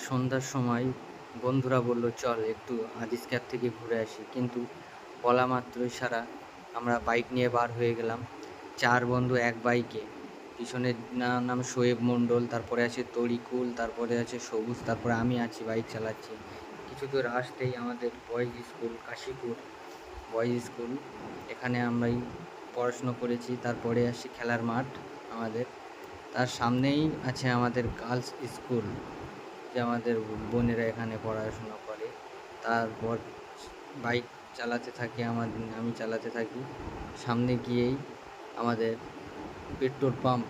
সন্ধ্যার সময় বন্ধুরা বলল চল একটু আদিস ক্যাব থেকে ঘুরে আসি, কিন্তু বলা মাত্রই আমরা বাইক নিয়ে বার হয়ে গেলাম। 4 বন্ধু এক বাইকে। পিছনের নাম শোয়েব মণ্ডল, তারপরে আছে তরিকুল, তারপরে আছে সবুজ, তারপরে আমি আছি, বাইক চালাচ্ছি। কিছু দূর আসতেই আমাদের boys school, Kashipur boys school, এখানে আমরাই পড়াশুনো করেছি। তারপরে আসছে খেলার মাঠ আমাদের, তার সামনেই আছে আমাদের গার্লস স্কুল, যে আমাদের বোনেরা এখানে পড়াশোনা করে। তারপর বাইক চালাতে থাকি, আমি চালাতে থাকি। সামনে গিয়েই আমাদের petrol pump,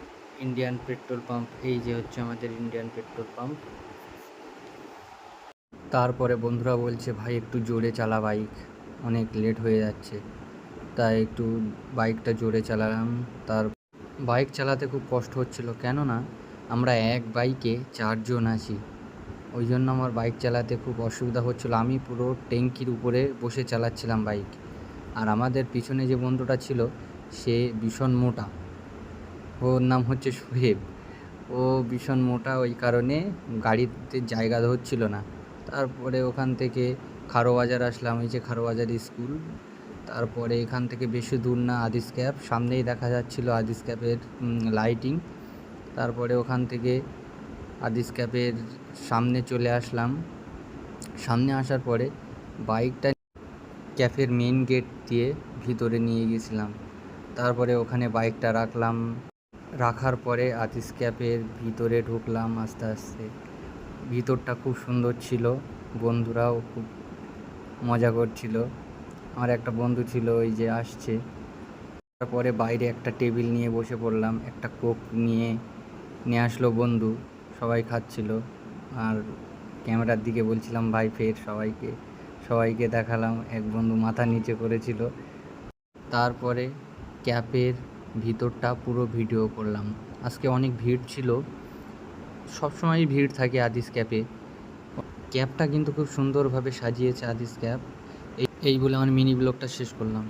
Indian petrol pump, এই যে হচ্ছে আমাদের ইন্ডিয়ান পেট্রোল পাম্প। তারপরে বন্ধুরা বলছে ভাই একটু জোরে চালা বাইক, অনেক লেট হয়ে যাচ্ছে, তাই একটু বাইকটা জোরে চালালাম। তার বাইক চালাতে খুব কষ্ট হচ্ছিল, কেননা আমরা এক বাইকে 4 জন আছি, ওই জন্য আমার বাইক চালাতে খুব অসুবিধা হচ্ছিল। আমি পুরো ট্যাঙ্কির উপরে বসে চালাচ্ছিলাম বাইক। আর আমাদের পিছনে যে বন্ধুটা ছিল সে ভীষণ মোটা, ওর নাম হচ্ছে সোহেব। ও ভীষণ মোটা, ওই কারণে গাড়িতে জায়গা ধরছিল না। তারপরে ওখান থেকে খারোবাজার আসলাম, এই যে খারোবাজার স্কুল। তারপরে এখান থেকে বেশি দূর না, আদিস ক্যাব সামনেই দেখা যাচ্ছিল, আদিস ক্যাবের লাইটিং। তারপরে ওখান থেকে আদিস ক্যাবের সামনে চলে আসলাম। সামনে আসার পরে বাইকটা ক্যাফের মেইন গেট দিয়ে ভিতরে নিয়ে গেছিলাম। তারপরে ওখানে বাইকটা রাখলাম, রাখার পরে আদিস ক্যাফের ভিতরে ঢুকলাম আস্তে আস্তে। ভিতরটা খুব সুন্দর ছিল, বন্ধুরাও খুব মজা করছিল। আমার একটা বন্ধু ছিল ওই যে আসছে। তারপরে বাইরে একটা টেবিল নিয়ে বসে পড়লাম, একটা কোক নিয়ে আসলো বন্ধু, সবাই খাচ্ছিল। আর ক্যামেরার দিকে বলছিলাম ভাই ফের সবাইকে দেখালাম। এক বন্ধু মাথা নিচে করেছিল। তারপরে ক্যাফের ভিতরটা পুরো ভিডিও করলাম। আজকে অনেক ভিড় ছিল, সবসময়ই ভিড় থাকে আদিস ক্যাফে। ক্যাবটা কিন্তু খুব সুন্দরভাবে সাজিয়েছে আদিস ক্যাব। এই বলে আমার মিনি ব্লগটা শেষ করলাম।